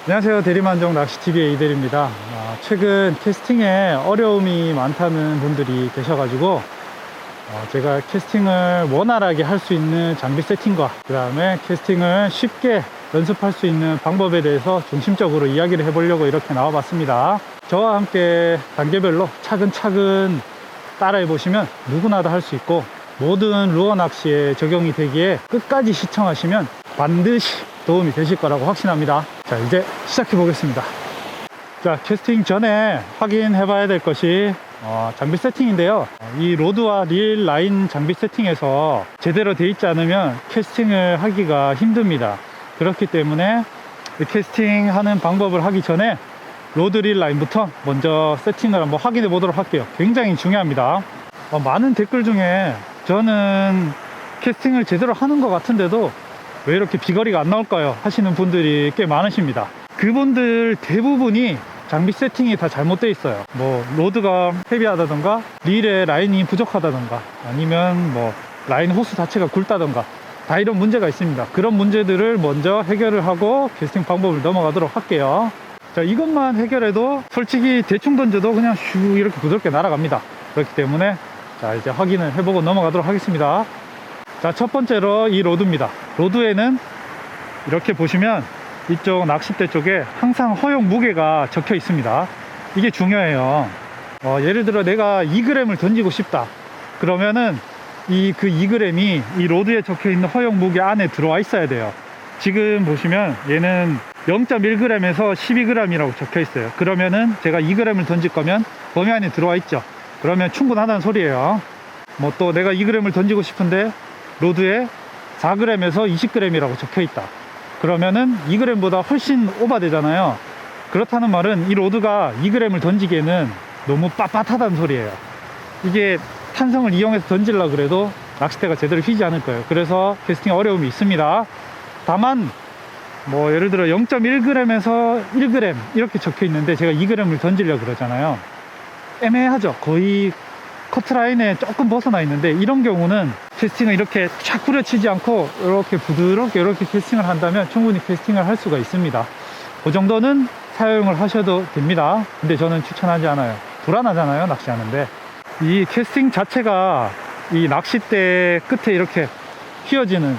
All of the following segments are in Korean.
안녕하세요. 대리만족 낚시TV의 이대리입니다. 최근 캐스팅에 어려움이 많다는 분들이 계셔가지고 제가 캐스팅을 원활하게 할 수 있는 장비 세팅과 그 다음에 캐스팅을 쉽게 연습할 수 있는 방법에 대해서 중심적으로 이야기를 해보려고 이렇게 나와봤습니다. 저와 함께 단계별로 차근차근 따라해 보시면 누구나 다 할 수 있고 모든 루어 낚시에 적용이 되기에 끝까지 시청하시면 반드시 도움이 되실 거라고 확신합니다. 자, 이제 시작해 보겠습니다. 자, 캐스팅 전에 확인해 봐야 될 것이 장비 세팅인데요. 이 로드와 릴 라인 장비 세팅에서 제대로 되어 있지 않으면 캐스팅을 하기가 힘듭니다. 그렇기 때문에 캐스팅 하는 방법을 하기 전에 로드 릴 라인부터 먼저 세팅을 한번 확인해 보도록 할게요. 굉장히 중요합니다. 많은 댓글 중에 저는 캐스팅을 제대로 하는 것 같은데도 왜 이렇게 비거리가 안 나올까요? 하시는 분들이 꽤 많으십니다. 그분들 대부분이 장비 세팅이 다 잘못되어 있어요. 로드가 헤비하다던가 릴의 라인이 부족하다던가 아니면 라인 호스 자체가 굵다던가 다 이런 문제가 있습니다. 그런 문제들을 먼저 해결을 하고 캐스팅 방법을 넘어가도록 할게요. 자, 이것만 해결해도 솔직히 대충 던져도 그냥 슈 이렇게 부드럽게 날아갑니다. 그렇기 때문에 자, 이제 확인을 해보고 넘어가도록 하겠습니다. 자, 첫 번째로 이 로드입니다. 로드에는 이렇게 보시면 이쪽 낚싯대 쪽에 항상 허용 무게가 적혀 있습니다. 이게 중요해요. 예를 들어 내가 2g을 던지고 싶다. 그러면은 그 2g이 이 로드에 적혀 있는 허용 무게 안에 들어와 있어야 돼요. 지금 보시면 얘는 0.1g에서 12g이라고 적혀 있어요. 그러면은 제가 2g을 던질 거면 범위 안에 들어와 있죠. 그러면 충분하다는 소리예요. 또 내가 2g을 던지고 싶은데 로드에 4g에서 20g이라고 적혀 있다. 그러면은 2g보다 훨씬 오버되잖아요. 그렇다는 말은 이 로드가 2g을 던지기에는 너무 빳빳하다는 소리예요. 이게 탄성을 이용해서 던지려고 그래도 낚싯대가 제대로 휘지 않을 거예요. 그래서 캐스팅에 어려움이 있습니다. 다만 예를 들어 0.1g에서 1g 이렇게 적혀 있는데 제가 2g을 던지려고 그러잖아요. 애매하죠. 거의 커트라인에 조금 벗어나 있는데 이런 경우는 캐스팅을 이렇게 쫙 뿌려치지 않고 이렇게 부드럽게 이렇게 캐스팅을 한다면 충분히 캐스팅을 할 수가 있습니다. 그 정도는 사용을 하셔도 됩니다. 근데 저는 추천하지 않아요. 불안하잖아요, 낚시하는데. 이 캐스팅 자체가 이 낚싯대 끝에 이렇게 휘어지는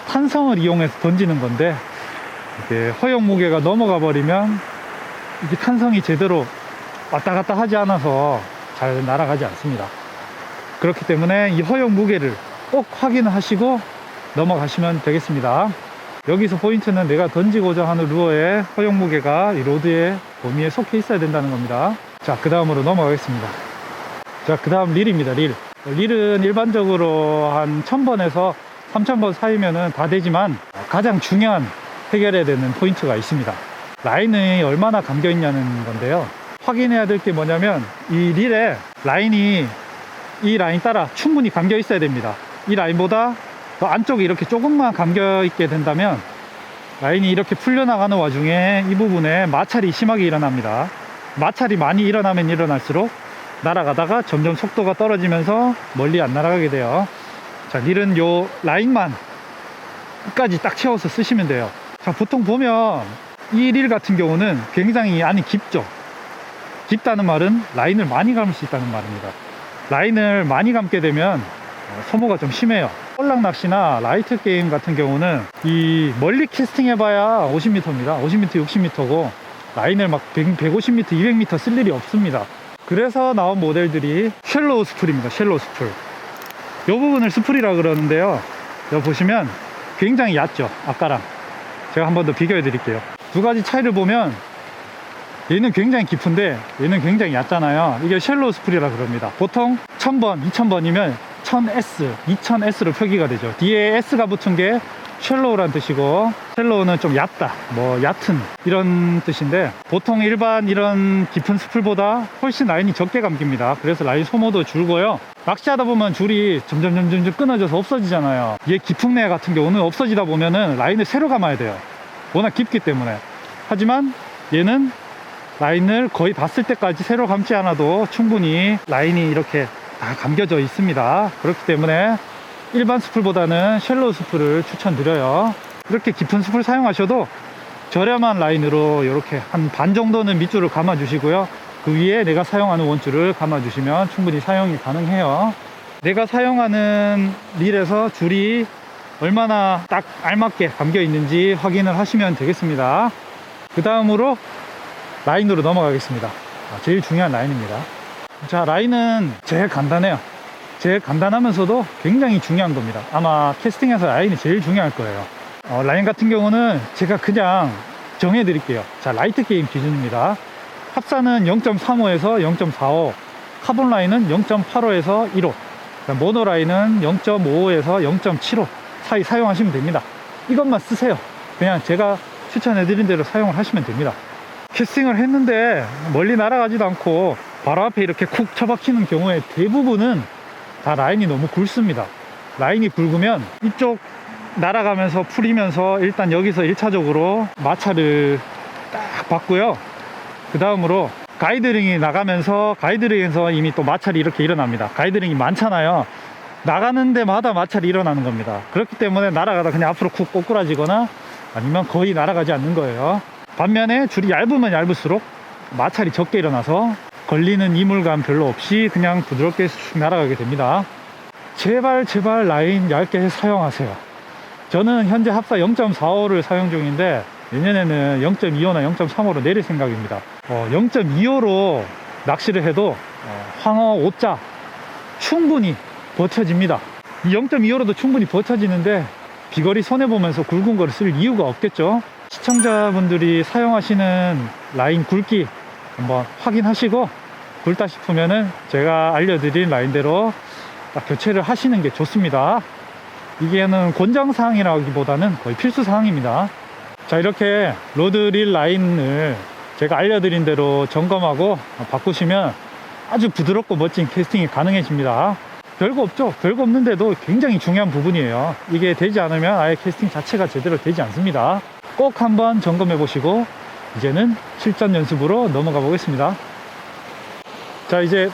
탄성을 이용해서 던지는 건데 이게 허용 무게가 넘어가 버리면 이게 탄성이 제대로 왔다 갔다 하지 않아서 잘 날아가지 않습니다. 그렇기 때문에 이 허용 무게를 꼭 확인을 하시고 넘어가시면 되겠습니다. 여기서 포인트는 내가 던지고자 하는 루어의 허용 무게가 이 로드의 범위에 속해 있어야 된다는 겁니다. 자, 그 다음으로 넘어가겠습니다. 자, 그 다음 릴입니다. 릴은 일반적으로 한 1000번에서 3000번 사이면은 다 되지만 가장 중요한 해결해야 되는 포인트가 있습니다. 라인이 얼마나 감겨 있냐는 건데요. 확인해야 될 게 뭐냐면 이 릴에 라인이 이 라인 따라 충분히 감겨 있어야 됩니다. 이 라인보다 더 안쪽에 이렇게 조금만 감겨 있게 된다면 라인이 이렇게 풀려나가는 와중에 이 부분에 마찰이 심하게 일어납니다. 마찰이 많이 일어나면 일어날수록 날아가다가 점점 속도가 떨어지면서 멀리 안 날아가게 돼요. 자, 릴은 요 라인만 끝까지 딱 채워서 쓰시면 돼요. 자, 보통 보면 이 릴 같은 경우는 굉장히 안이 깊죠. 깊다는 말은 라인을 많이 감을 수 있다는 말입니다. 라인을 많이 감게 되면 소모가 좀 심해요. 꼴락 낚시나 라이트 게임 같은 경우는 이 멀리 캐스팅 해봐야 50m입니다. 50m, 60m고 라인을 막 150m, 200m 쓸 일이 없습니다. 그래서 나온 모델들이 쉘로우 스풀입니다. 쉘로우 스풀. 이 부분을 스풀이라 그러는데요. 여기 보시면 굉장히 얕죠. 아까랑. 제가 한 번 더 비교해 드릴게요. 두 가지 차이를 보면 얘는 굉장히 깊은데 얘는 굉장히 얕잖아요. 이게 쉘로우 스풀이라 그럽니다. 보통 1000번, 2000번이면 1000S, 2000S로 표기가 되죠. 뒤에 S가 붙은 게 쉘로우란 뜻이고, 쉘로우는 좀 얕다, 얕은 이런 뜻인데 보통 일반 이런 깊은 스풀보다 훨씬 라인이 적게 감깁니다. 그래서 라인 소모도 줄고요. 낚시하다 보면 줄이 점점 끊어져서 없어지잖아요. 얘 깊은 애 같은 경우는 없어지다 보면은 라인을 새로 감아야 돼요. 워낙 깊기 때문에. 하지만 얘는 라인을 거의 다 쓸 때까지 새로 감지 않아도 충분히 라인이 이렇게 다 감겨져 있습니다. 그렇기 때문에 일반 스풀보다는 쉘로우 스풀을 추천드려요. 이렇게 깊은 스풀 사용하셔도 저렴한 라인으로 이렇게 한 반 정도는 밑줄을 감아 주시고요. 그 위에 내가 사용하는 원줄을 감아 주시면 충분히 사용이 가능해요. 내가 사용하는 릴에서 줄이 얼마나 딱 알맞게 감겨 있는지 확인을 하시면 되겠습니다. 그 다음으로 라인으로 넘어가겠습니다. 제일 중요한 라인입니다. 자, 라인은 제일 간단해요. 제일 간단하면서도 굉장히 중요한 겁니다. 아마 캐스팅에서 라인이 제일 중요할 거예요. 라인 같은 경우는 제가 그냥 정해 드릴게요. 자, 라이트 게임 기준입니다. 합사는 0.35에서 0.45, 카본 라인은 0.85에서 1호, 모노 라인은 0.55에서 0.75 사이 사용하시면 됩니다. 이것만 쓰세요. 그냥 제가 추천해 드린 대로 사용을 하시면 됩니다. 캐스팅을 했는데 멀리 날아가지도 않고 바로 앞에 이렇게 쿡 처박히는 경우에 대부분은 다 라인이 너무 굵습니다. 라인이 굵으면 이쪽 날아가면서 풀리면서 일단 여기서 1차적으로 마찰을 딱 받고요. 그 다음으로 가이드링이 나가면서 가이드링에서 이미 또 마찰이 이렇게 일어납니다. 가이드링이 많잖아요. 나가는 데마다 마찰이 일어나는 겁니다. 그렇기 때문에 날아가다 그냥 앞으로 쿡 꼬꾸라지거나 아니면 거의 날아가지 않는 거예요. 반면에 줄이 얇으면 얇을수록 마찰이 적게 일어나서 걸리는 이물감 별로 없이 그냥 부드럽게 쑥 날아가게 됩니다. 제발 라인 얇게 사용하세요. 저는 현재 합사 0.45를 사용 중인데 내년에는 0.25나 0.35로 내릴 생각입니다. 0.25로 낚시를 해도 황어 5자 충분히 버텨집니다. 이 0.25로도 충분히 버텨지는데 비거리 손해보면서 굵은 거를 쓸 이유가 없겠죠. 시청자분들이 사용하시는 라인 굵기 한번 확인하시고 굵다 싶으면은 제가 알려드린 라인대로 딱 교체를 하시는 게 좋습니다. 이게는 권장사항이라기보다는 거의 필수사항입니다. 자, 이렇게 로드릴 라인을 제가 알려드린 대로 점검하고 바꾸시면 아주 부드럽고 멋진 캐스팅이 가능해집니다. 별거 없죠. 별거 없는데도 굉장히 중요한 부분이에요. 이게 되지 않으면 아예 캐스팅 자체가 제대로 되지 않습니다. 꼭 한번 점검해 보시고 이제는 실전 연습으로 넘어가 보겠습니다. 자, 이제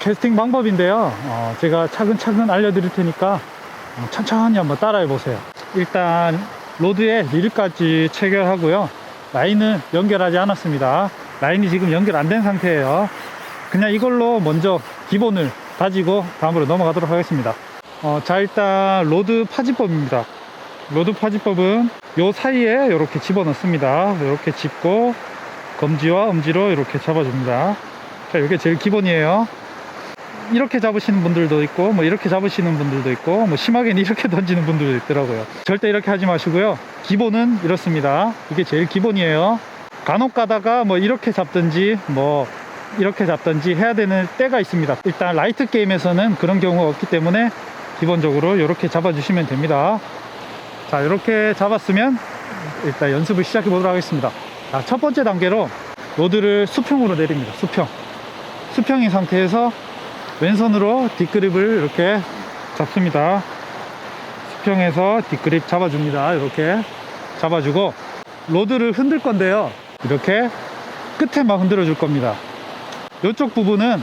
캐스팅 방법인데요. 제가 차근차근 알려드릴 테니까 천천히 한번 따라해 보세요. 일단 로드에 릴까지 체결하고요. 라인은 연결하지 않았습니다. 라인이 지금 연결 안 된 상태예요. 그냥 이걸로 먼저 기본을 다지고 다음으로 넘어가도록 하겠습니다. 자, 일단 로드 파지법입니다. 로드 파지법은 요 사이에 이렇게 집어넣습니다. 이렇게 집고 검지와 엄지로 이렇게 잡아줍니다. 자, 이게 제일 기본이에요. 이렇게 잡으시는 분들도 있고 뭐 이렇게 잡으시는 분들도 있고 뭐 심하게는 이렇게 던지는 분들도 있더라고요. 절대 이렇게 하지 마시고요. 기본은 이렇습니다. 이게 제일 기본이에요. 간혹 가다가 뭐 이렇게 잡든지 뭐 이렇게 잡든지 해야 되는 때가 있습니다. 일단 라이트 게임에서는 그런 경우가 없기 때문에 기본적으로 이렇게 잡아주시면 됩니다. 자, 이렇게 잡았으면 일단 연습을 시작해 보도록 하겠습니다. 자, 첫 번째 단계로 로드를 수평으로 내립니다. 수평인 상태에서 왼손으로 뒷그립을 이렇게 잡습니다. 수평에서 뒷그립 잡아줍니다. 이렇게 잡아주고 로드를 흔들 건데요. 이렇게 끝에만 흔들어 줄 겁니다. 이쪽 부분은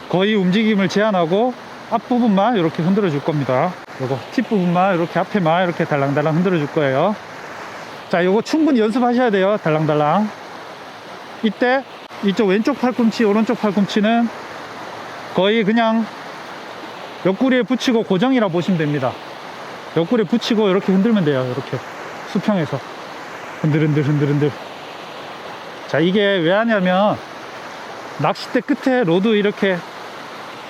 거의 움직임을 제한하고 앞부분만 이렇게 흔들어 줄 겁니다. 요거 팁 부분만 이렇게 앞에만 이렇게 달랑달랑 흔들어 줄 거예요. 자, 요거 충분히 연습하셔야 돼요. 달랑달랑. 이때 이쪽 왼쪽 팔꿈치 오른쪽 팔꿈치는 거의 그냥 옆구리에 붙이고 고정이라 보시면 됩니다. 옆구리에 붙이고 이렇게 흔들면 돼요. 이렇게 수평에서 흔들흔들. 자, 이게 왜 하냐면 낚싯대 끝에 로드 이렇게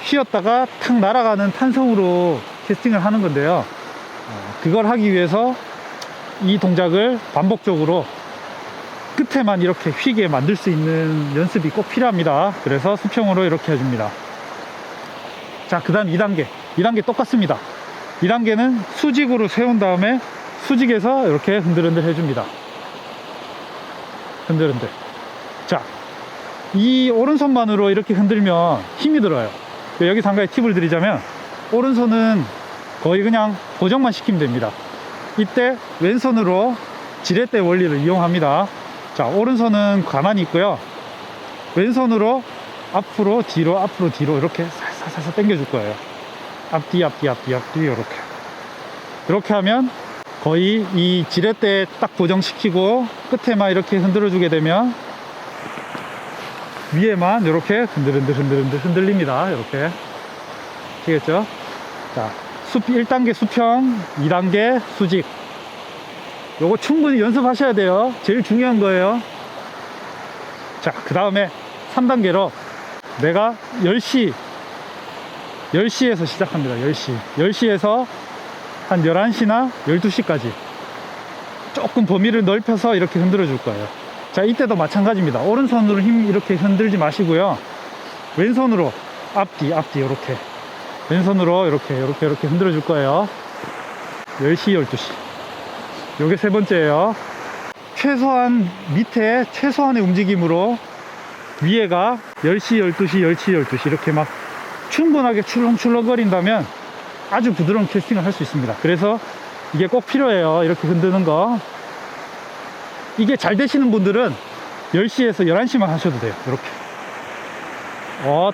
휘었다가 탁 날아가는 탄성으로 캐스팅을 하는 건데요. 그걸 하기 위해서 이 동작을 반복적으로 끝에만 이렇게 휘게 만들 수 있는 연습이 꼭 필요합니다. 그래서 수평으로 이렇게 해줍니다. 자, 그 다음 2단계 똑같습니다. 2단계는 수직으로 세운 다음에 수직에서 이렇게 흔들흔들 해줍니다. 흔들흔들. 자, 이 오른손만으로 이렇게 흔들면 힘이 들어요. 여기서 한 가지 팁을 드리자면 오른손은 거의 그냥 고정만 시키면 됩니다. 이때 왼손으로 지렛대 원리를 이용합니다. 자, 오른손은 가만히 있고요. 왼손으로 앞으로 뒤로 이렇게 살살 당겨줄 거예요. 앞뒤 이렇게 하면 거의 이 지렛대 딱 고정시키고 끝에만 이렇게 흔들어 주게 되면 위에만 이렇게 흔들립니다. 이렇게 아시겠죠? 자, 1단계 수평, 2단계 수직. 요거 충분히 연습하셔야 돼요. 제일 중요한 거예요. 자, 그 다음에 3단계로 내가 10시에서 시작합니다. 10시에서 한 11시나 12시까지 조금 범위를 넓혀서 이렇게 흔들어 줄 거예요. 자, 이때도 마찬가지입니다. 오른손으로 힘 이렇게 흔들지 마시고요. 왼손으로 앞뒤 이렇게 왼손으로 이렇게 흔들어 줄 거예요. 10시, 12시. 요게 세 번째예요. 최소한 밑에 최소한의 움직임으로 위에가 10시, 12시, 10시, 12시 이렇게 막 충분하게 출렁출렁거린다면 아주 부드러운 캐스팅을 할 수 있습니다. 그래서 이게 꼭 필요해요. 이렇게 흔드는 거. 이게 잘 되시는 분들은 10시에서 11시만 하셔도 돼요. 이렇게.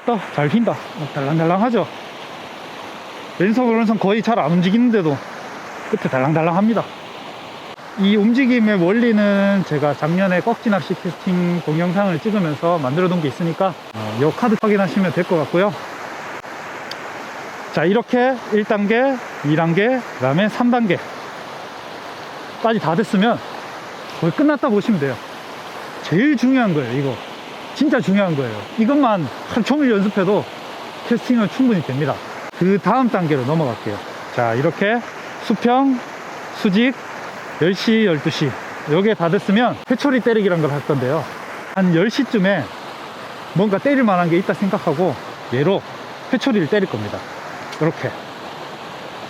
또 잘 휜다. 달랑달랑하죠. 왼손 오른손 거의 잘 안 움직이는데도 끝에 달랑달랑합니다. 이 움직임의 원리는 제가 작년에 꺽지낚시 캐스팅 동영상을 찍으면서 만들어 놓은 게 있으니까 이 카드 확인하시면 될 것 같고요. 자, 이렇게 1단계, 2단계, 그 다음에 3단계 까지 다 됐으면 거의 끝났다 보시면 돼요. 제일 중요한 거예요. 이거 진짜 중요한 거예요. 이것만 하루 종일 연습해도 캐스팅은 충분히 됩니다. 그 다음 단계로 넘어갈게요. 자, 이렇게 수평, 수직, 10시, 12시 요게 다 됐으면 회초리 때리기란 걸 할 건데요. 한 10시쯤에 뭔가 때릴 만한 게 있다 생각하고 얘로 회초리를 때릴 겁니다. 이렇게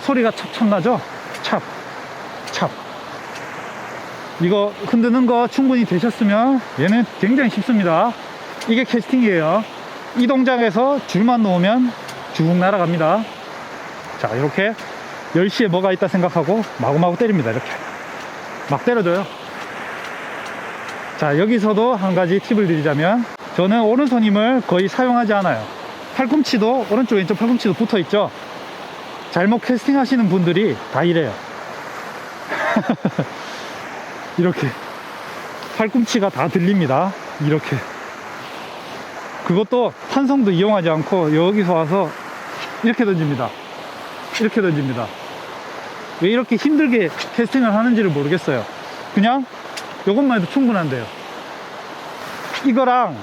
소리가 찹찹 나죠? 찹. 이거 흔드는 거 충분히 되셨으면 얘는 굉장히 쉽습니다. 이게 캐스팅이에요. 이 동작에서 줄만 놓으면 쭉 날아갑니다. 자, 이렇게 10시에 뭐가 있다 생각하고 마구마구 때립니다. 이렇게 막 때려줘요. 자, 여기서도 한 가지 팁을 드리자면 저는 오른손 힘을 거의 사용하지 않아요. 팔꿈치도 오른쪽 왼쪽 팔꿈치도 붙어 있죠. 잘못 캐스팅 하시는 분들이 다 이래요. 이렇게 팔꿈치가 다 들립니다. 이렇게. 그것도 탄성도 이용하지 않고 여기서 와서 이렇게 던집니다. 왜 이렇게 힘들게 캐스팅을 하는지를 모르겠어요. 그냥 이것만 해도 충분한데요. 이거랑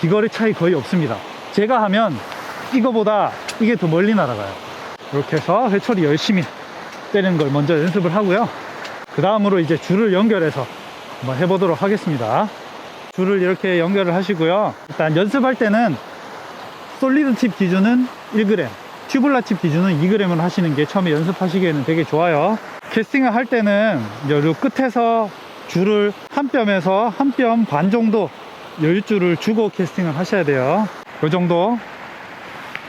비거리 차이 거의 없습니다. 제가 하면 이거보다 이게 더 멀리 날아가요. 이렇게 해서 회초리 열심히 때리는 걸 먼저 연습을 하고요. 그 다음으로 이제 줄을 연결해서 한번 해보도록 하겠습니다. 줄을 이렇게 연결을 하시고요. 일단 연습할 때는 솔리드 팁 기준은 1g, 튜블라 팁 기준은 2g을 하시는 게 처음에 연습하시기에는 되게 좋아요. 캐스팅을 할 때는 요 끝에서 줄을 한 뼘에서 한 뼘 반 정도 여유줄을 주고 캐스팅을 하셔야 돼요. 요 정도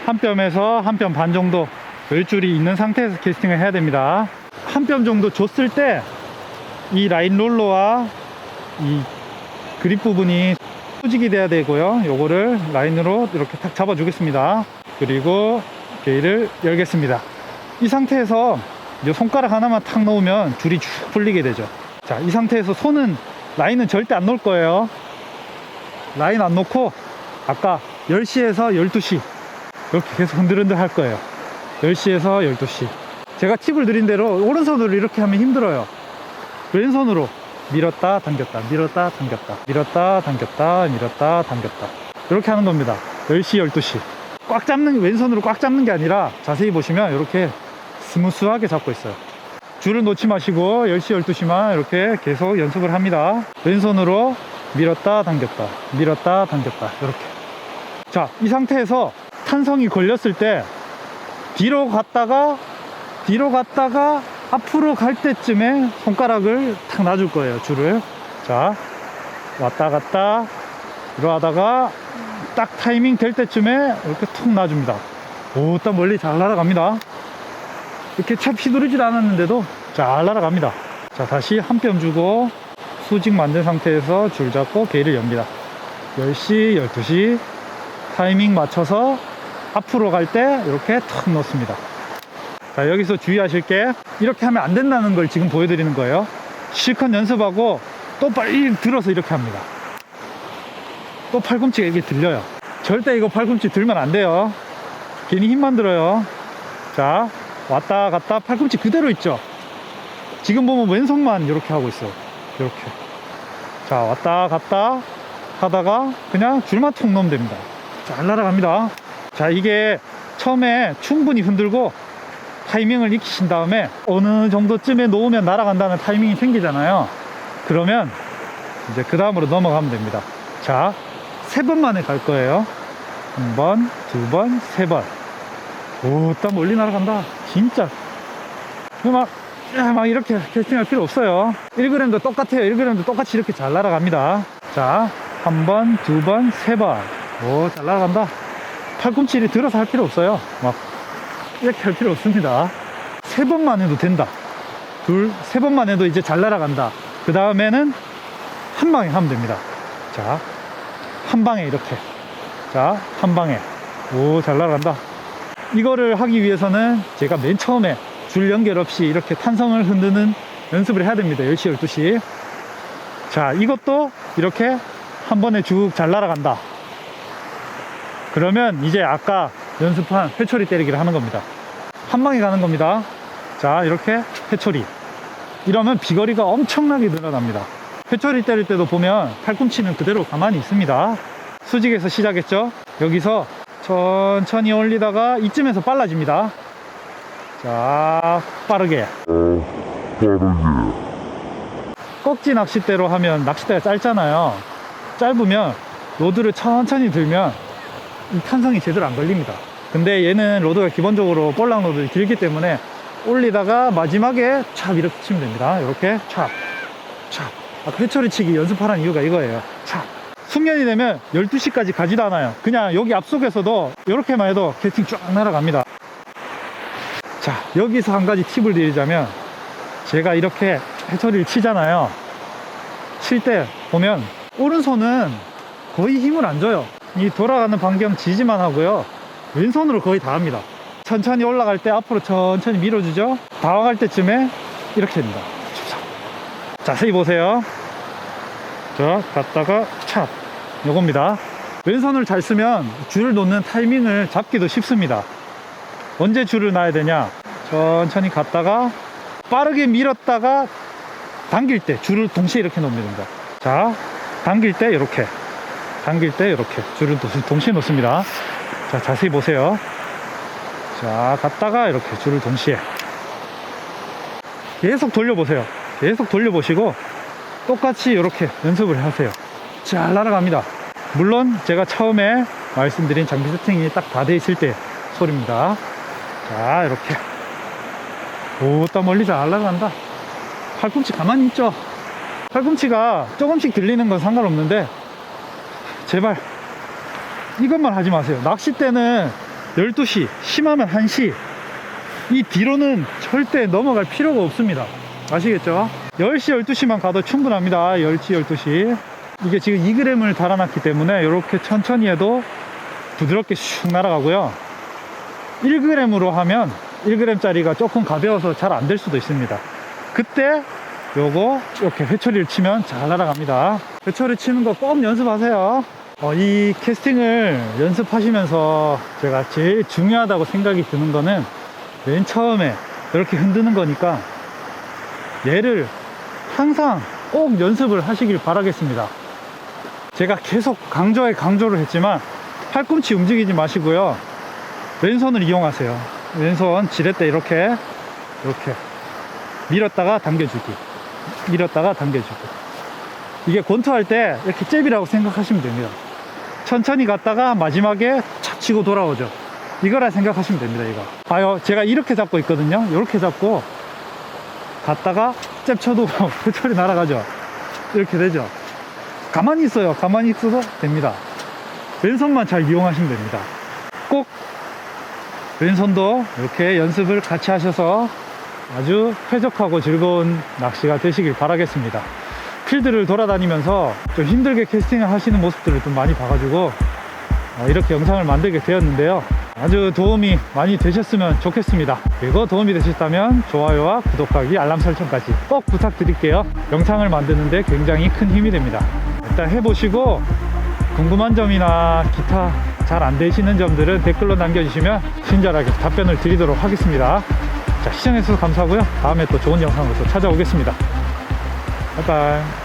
한 뼘에서 한 뼘 반 정도 여유줄이 있는 상태에서 캐스팅을 해야 됩니다. 한 뼘 정도 줬을 때 이 라인 롤러와 이 그립 부분이 수직이 돼야 되고요. 요거를 라인으로 이렇게 탁 잡아 주겠습니다. 그리고 게일을 열겠습니다. 이 상태에서 이 손가락 하나만 탁 놓으면 줄이 쭉 풀리게 되죠. 자, 이 상태에서 라인은 절대 안 놓을 거예요. 라인 안 놓고 아까 10시에서 12시 이렇게 계속 흔들흔들 할 거예요. 10시에서 12시. 제가 팁을 드린 대로 오른손으로 이렇게 하면 힘들어요. 왼손으로 밀었다 당겼다 밀었다 당겼다 밀었다 당겼다 밀었다 당겼다 이렇게 하는 겁니다. 10시 12시 꽉 잡는, 왼손으로 꽉 잡는 게 아니라 자세히 보시면 이렇게 스무스하게 잡고 있어요. 줄을 놓지 마시고 10시 12시만 이렇게 계속 연습을 합니다. 왼손으로 밀었다 당겼다 밀었다 당겼다 이렇게. 자, 이 상태에서 탄성이 걸렸을 때 뒤로 갔다가 앞으로 갈 때쯤에 손가락을 탁 놔줄 거예요. 줄을. 자, 왔다 갔다 이러다가 딱 타이밍 될 때쯤에 이렇게 툭 놔줍니다. 오, 딱 멀리 잘 날아갑니다. 이렇게 채 휘두르질 않았는데도 잘 날아갑니다. 자, 다시 한 뼘 주고 수직 만든 상태에서 줄 잡고 게일을 엽니다. 10시 12시 타이밍 맞춰서 앞으로 갈 때 이렇게 탁 넣습니다. 자, 여기서 주의하실 게 이렇게 하면 안 된다는 걸 지금 보여드리는 거예요. 실컷 연습하고 또 빨리 들어서 이렇게 합니다. 또 팔꿈치가 이렇게 들려요. 절대 이거 팔꿈치 들면 안 돼요. 괜히 힘만 들어요. 자, 왔다 갔다 팔꿈치 그대로 있죠. 지금 보면 왼손만 이렇게 하고 있어요. 이렇게. 자, 왔다 갔다 하다가 그냥 줄만 툭 놓으면 됩니다. 잘 날아갑니다. 자, 이게 처음에 충분히 흔들고 타이밍을 익히신 다음에 어느 정도쯤에 놓으면 날아간다는 타이밍이 생기잖아요. 그러면 이제 그 다음으로 넘어가면 됩니다. 자, 3번 만에 갈 거예요. 1번, 2번, 3번. 오, 딱 멀리 날아간다. 진짜. 막 이렇게 캐스팅할 필요 없어요. 1g도 똑같아요. 1g도 똑같이 이렇게 잘 날아갑니다. 자, 1번, 2번, 3번. 오, 잘 날아간다. 팔꿈치를 들어서 할 필요 없어요. 막 이렇게 할 필요 없습니다. 3번만 해도 된다. 3번만 해도 이제 잘 날아간다. 그 다음에는 한 방에 하면 됩니다. 자, 한 방에 이렇게. 자, 한 방에. 오, 잘 날아간다. 이거를 하기 위해서는 제가 맨 처음에 줄 연결 없이 이렇게 탄성을 흔드는 연습을 해야 됩니다. 10시, 12시. 자, 이것도 이렇게 한 번에 쭉 잘 날아간다. 그러면 이제 아까 연습한 회초리 때리기를 하는 겁니다. 한 방에 가는 겁니다. 자, 이렇게 회초리. 이러면 비거리가 엄청나게 늘어납니다. 회초리 때릴 때도 보면 팔꿈치는 그대로 가만히 있습니다. 수직에서 시작했죠. 여기서 천천히 올리다가 이쯤에서 빨라집니다. 자, 빠르게. 꺽지 낚싯대로 하면 낚싯대가 짧잖아요. 짧으면 로드를 천천히 들면 이 탄성이 제대로 안 걸립니다. 근데 얘는 로드가 기본적으로 볼락 로드 길기 때문에 올리다가 마지막에 촥 이렇게 치면 됩니다. 이렇게 촥 촥. 아까 회초리 치기 연습하라는 이유가 이거예요. 촥. 숙련이 되면 12시까지 가지도 않아요. 그냥 여기 앞쪽에서도 이렇게만 해도 캐스팅 쫙 날아갑니다. 자, 여기서 한 가지 팁을 드리자면, 제가 이렇게 회초리를 치잖아요. 칠 때 보면 오른손은 거의 힘을 안 줘요. 이 돌아가는 반경 지지만 하고요, 왼손으로 거의 다 합니다. 천천히 올라갈 때 앞으로 천천히 밀어주죠. 다가갈 때쯤에 이렇게 됩니다. 자세히 보세요. 자, 갔다가 찹, 요겁니다. 왼손을 잘 쓰면 줄을 놓는 타이밍을 잡기도 쉽습니다. 언제 줄을 놔야 되냐, 천천히 갔다가 빠르게 밀었다가 당길 때 줄을 동시에 이렇게 놓으면 됩니다. 자, 당길 때 이렇게, 당길 때 이렇게 줄을 동시에 놓습니다. 자, 자세히 보세요. 자, 갔다가 이렇게 줄을 동시에 계속 돌려보세요. 계속 돌려보시고 똑같이 이렇게 연습을 하세요. 잘 날아갑니다. 물론 제가 처음에 말씀드린 장비 세팅이 딱 다 돼 있을 때 소리입니다. 자, 이렇게. 오, 딱 멀리 잘 날아간다. 팔꿈치 가만히 있죠. 팔꿈치가 조금씩 들리는 건 상관없는데 제발 이것만 하지 마세요. 낚싯대는 12시, 심하면 1시, 이 뒤로는 절대 넘어갈 필요가 없습니다. 아시겠죠? 10시, 12시만 가도 충분합니다. 10시, 12시. 이게 지금 2g을 달아놨기 때문에 이렇게 천천히 해도 부드럽게 슉 날아가고요. 1g으로 하면 1g짜리가 조금 가벼워서 잘 안 될 수도 있습니다. 그때 요거 이렇게 회초리를 치면 잘 날아갑니다. 회초리 치는 거 꼭 연습하세요. 이 캐스팅을 연습하시면서 제가 제일 중요하다고 생각이 드는 거는 맨 처음에 이렇게 흔드는 거니까 얘를 항상 꼭 연습을 하시길 바라겠습니다. 제가 계속 강조를 했지만 팔꿈치 움직이지 마시고요, 왼손을 이용하세요. 왼손 지렛대 이렇게 밀었다가 당겨주기, 밀었다가 당겨주기. 이게 권투할 때 이렇게 잽이라고 생각하시면 됩니다. 천천히 갔다가 마지막에 착 치고 돌아오죠. 이거라 생각하시면 됩니다. 이거 봐요, 제가 이렇게 잡고 있거든요. 이렇게 잡고 갔다가 잽 쳐도 회초리 날아가죠. 이렇게 되죠. 가만히 있어요. 가만히 있어도 됩니다. 왼손만 잘 이용하시면 됩니다. 꼭 왼손도 이렇게 연습을 같이 하셔서 아주 쾌적하고 즐거운 낚시가 되시길 바라겠습니다. 필드를 돌아다니면서 좀 힘들게 캐스팅을 하시는 모습들을 좀 많이 봐가지고 이렇게 영상을 만들게 되었는데요. 아주 도움이 많이 되셨으면 좋겠습니다. 그리고 도움이 되셨다면 좋아요와 구독하기, 알람 설정까지 꼭 부탁드릴게요. 영상을 만드는데 굉장히 큰 힘이 됩니다. 일단 해보시고 궁금한 점이나 기타 잘 안 되시는 점들은 댓글로 남겨주시면 친절하게 답변을 드리도록 하겠습니다. 자, 시청해주셔서 감사하고요. 다음에 또 좋은 영상으로 또 찾아오겠습니다. 바이바이.